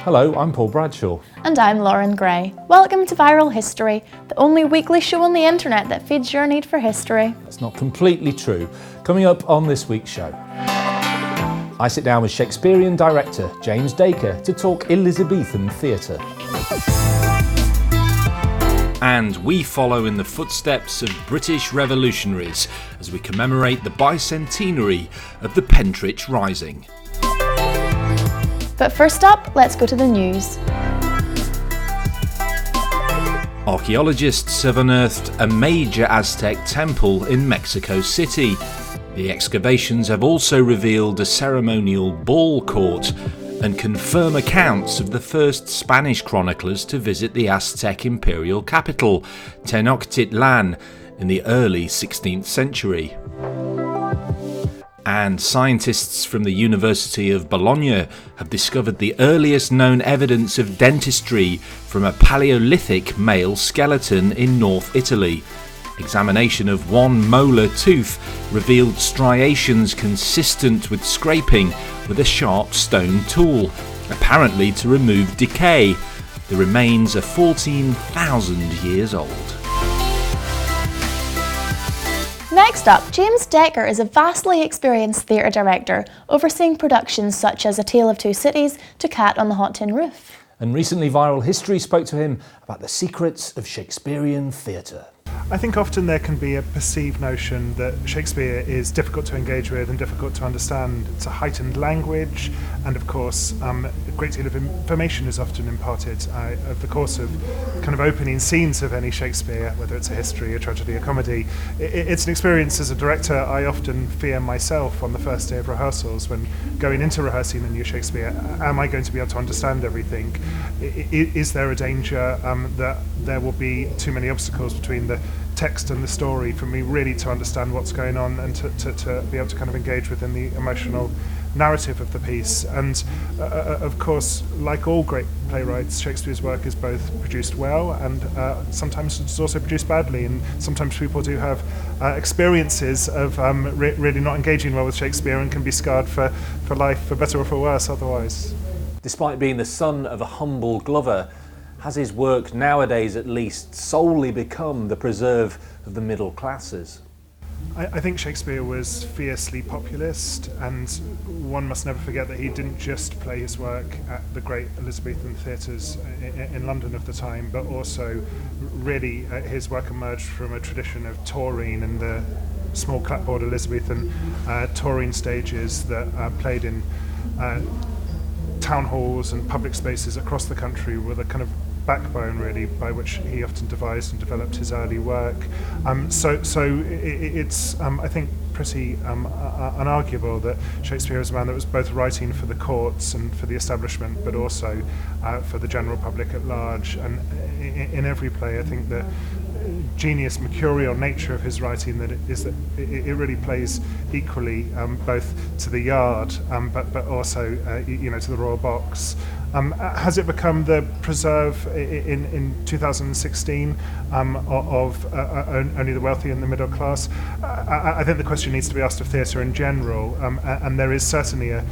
Hello, I'm Paul Bradshaw. And I'm Lauren Gray. Welcome to Viral History, the only weekly show on the internet that feeds your need for history. That's not completely true. Coming up on this week's show, I sit down with Shakespearean director James Dacre to talk Elizabethan theatre. And we follow in the footsteps of British revolutionaries as we commemorate the bicentenary of the Pentrich Rising. But first up, let's go to the news. Archaeologists have unearthed a major Aztec temple in Mexico City. The excavations have also revealed a ceremonial ball court and confirm accounts of the first Spanish chroniclers to visit the Aztec imperial capital, Tenochtitlan, in the early 16th century. And scientists from the University of Bologna have discovered the earliest known evidence of dentistry from a Paleolithic male skeleton in North Italy. Examination of one molar tooth revealed striations consistent with scraping with a sharp stone tool, apparently to remove decay. The remains are 14,000 years old. Next up, James Dacre is a vastly experienced theatre director, overseeing productions such as A Tale of Two Cities to Cat on the Hot Tin Roof. And recently Viral History spoke to him about the secrets of Shakespearean theatre. I think often there can be a perceived notion that Shakespeare is difficult to engage with and difficult to understand. It's a heightened language, and of course a great deal of information is often imparted over the course of kind of opening scenes of any Shakespeare, whether it's a history, a tragedy, a comedy. It's an experience as a director I often fear myself on the first day of rehearsals when going into rehearsing a new Shakespeare. Am I going to be able to understand everything? Is there a danger that there will be too many obstacles between the text and the story for me really to understand what's going on and to be able to kind of engage within the emotional narrative of the piece? And of course, like all great playwrights, Shakespeare's work is both produced well and sometimes it's also produced badly, and sometimes people do have experiences of really not engaging well with Shakespeare and can be scarred for life, for better or for worse otherwise. Despite being the son of a humble glover, has his work nowadays at least solely become the preserve of the middle classes? I think Shakespeare was fiercely populist, and one must never forget that he didn't just play his work at the great Elizabethan theatres in London of the time, but also really his work emerged from a tradition of touring and the small clapboard Elizabethan touring stages that played in town halls and public spaces across the country with a kind of backbone really by which he often devised and developed his early work. So it's I think pretty unarguable that Shakespeare is a man that was both writing for the courts and for the establishment, but also for the general public at large. And in every play, I think the genius, mercurial nature of his writing that it really plays equally both to the yard, but also to the royal box. Has it become the preserve in 2016 of only the wealthy and the middle class? I think the question needs to be asked of theatre in general, and there is certainly a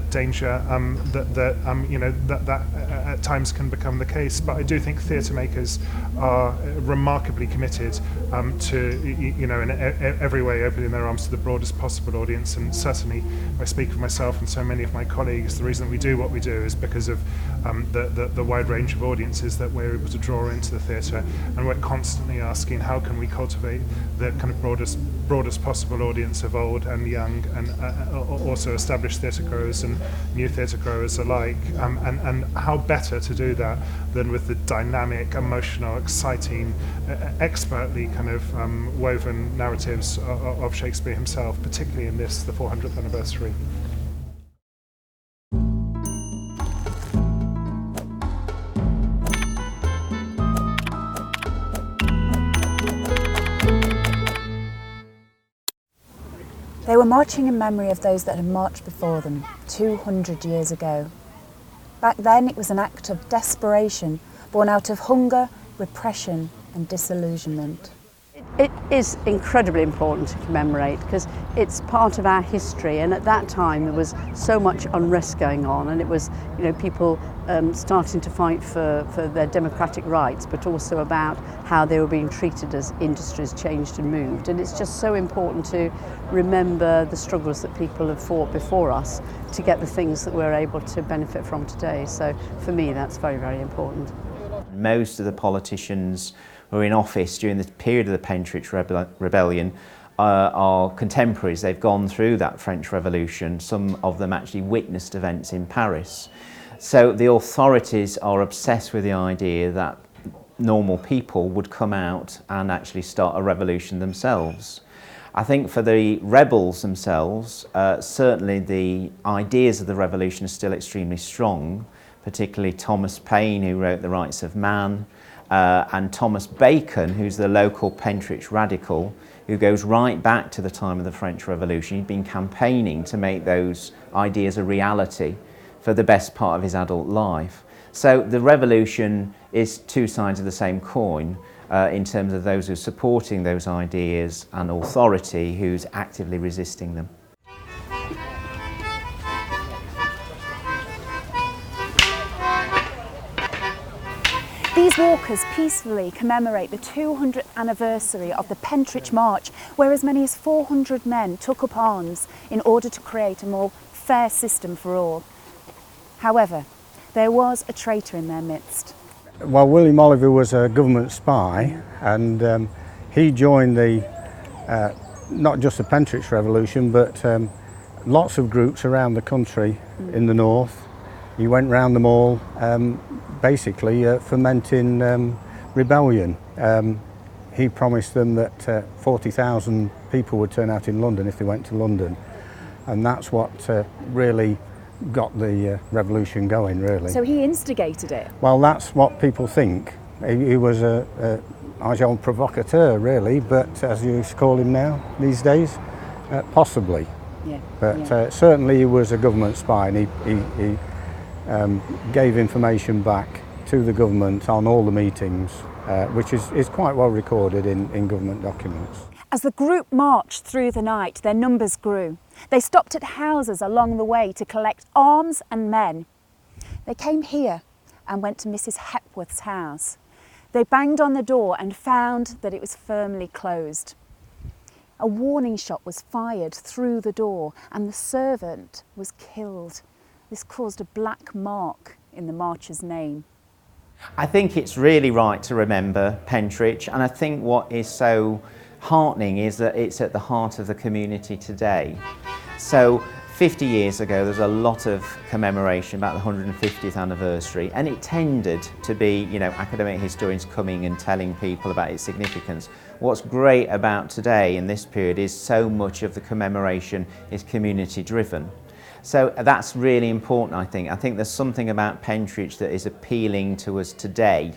danger that at times can become the case. But I do think theatre makers are remarkably committed to in every way opening their arms to the broadest possible audience. And certainly, I speak for myself and so many of my colleagues, the reason we do what we do is because of the wide range of audiences that we're able to draw into the theatre, and we're constantly asking how can we cultivate the kind of broadest possible audience of old and young, and also established theatre growers and new theatre growers alike, and how better to do that than with the dynamic, emotional, exciting, expertly kind of woven narratives of Shakespeare himself, particularly in this, the 400th anniversary. They were marching in memory of those that had marched before them 200 years ago. Back then it was an act of desperation born out of hunger, repression and disillusionment. It is incredibly important to commemorate because it's part of our history, and at that time there was so much unrest going on, and it was, you know, people starting to fight for their democratic rights, but also about how they were being treated as industries changed and moved. And it's just so important to remember the struggles that people have fought before us to get the things that we're able to benefit from today. So for me, that's very, very important. Most of the politicians who were in office during the period of the Pentrich Rebellion are contemporaries. They've gone through that French Revolution. Some of them actually witnessed events in Paris. So the authorities are obsessed with the idea that normal people would come out and actually start a revolution themselves. I think for the rebels themselves, certainly the ideas of the revolution are still extremely strong, particularly Thomas Paine, who wrote The Rights of Man, and Thomas Bacon, who's the local Pentrich radical, who goes right back to the time of the French Revolution. He'd been campaigning to make those ideas a reality for the best part of his adult life. So the revolution is two sides of the same coin in terms of those who are supporting those ideas and authority who's actively resisting them. These walkers peacefully commemorate the 200th anniversary of the Pentrich March, where as many as 400 men took up arms in order to create a more fair system for all. However, there was a traitor in their midst. Well, William Oliver was a government spy, and he joined the not just the Pentrich Revolution, but lots of groups around the country in the north. He went round them all, basically fomenting rebellion. He promised them that 40,000 people would turn out in London if they went to London, and that's what really got the revolution going, really. So he instigated it? Well, that's what people think. He was a agent provocateur, really, but as you call him now these days, possibly. Yeah. But certainly he was a government spy, and he gave information back to the government on all the meetings, which is quite well recorded in government documents. As the group marched through the night, their numbers grew. They stopped at houses along the way to collect arms and men. They came here and went to Mrs. Hepworth's house. They banged on the door and found that it was firmly closed. A warning shot was fired through the door and the servant was killed. This caused a black mark in the marcher's name. I think it's really right to remember Pentrich, and I think what is so heartening is that it's at the heart of the community today. So 50 years ago there's a lot of commemoration about the 150th anniversary, and it tended to be, you know, academic historians coming and telling people about its significance. What's great about today in this period is so much of the commemoration is community driven. So that's really important, I think. I think there's something about Pentrich that is appealing to us today.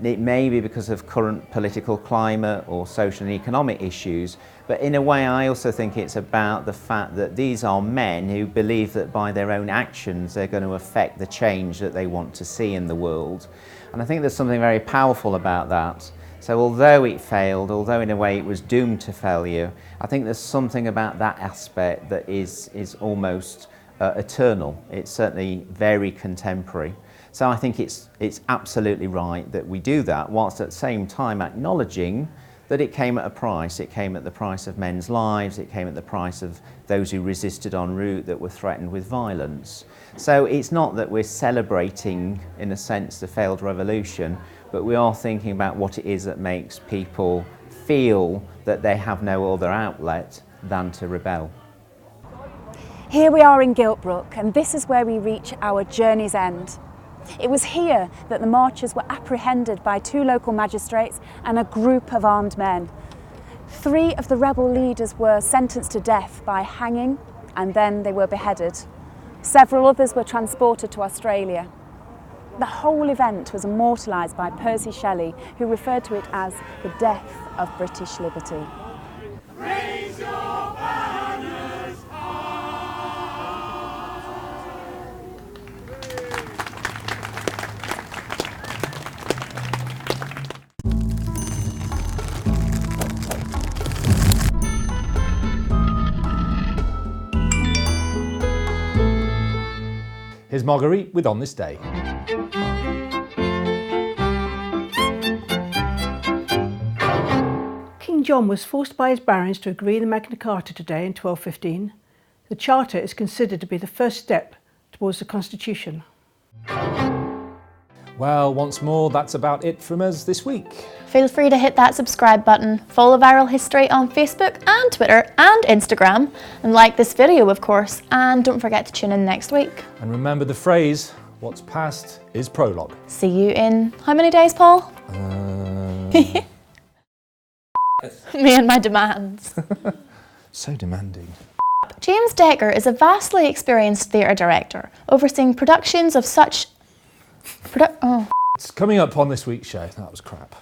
It may be because of current political climate or social and economic issues, but in a way I also think it's about the fact that these are men who believe that by their own actions they're going to affect the change that they want to see in the world. And I think there's something very powerful about that. So although it failed, although in a way it was doomed to failure, I think there's something about that aspect that is almost eternal. It's certainly very contemporary. So I think it's absolutely right that we do that, whilst at the same time acknowledging that it came at a price. It came at the price of men's lives, it came at the price of those who resisted en route, that were threatened with violence. So it's not that we're celebrating, in a sense, the failed revolution, but we are thinking about what it is that makes people feel that they have no other outlet than to rebel. Here we are in Giltbrook, and this is where we reach our journey's end. It was here that the marchers were apprehended by 2 local magistrates and a group of armed men. 3 of the rebel leaders were sentenced to death by hanging, and then they were beheaded. Several others were transported to Australia. The whole event was immortalised by Percy Shelley, who referred to it as the death of British liberty. Raise your banners high. Here's Marguerite with On This Day. King John was forced by his barons to agree the Magna Carta today in 1215. The Charter is considered to be the first step towards the Constitution. Well, once more, that's about it from us this week. Feel free to hit that subscribe button, follow Viral History on Facebook and Twitter and Instagram, and like this video of course, and don't forget to tune in next week. And remember the phrase, what's past is prologue. See you in how many days, Paul? Me and my demands. So demanding. James Decker is a vastly experienced theatre director, overseeing productions of such... It's coming up on this week's show. That was crap.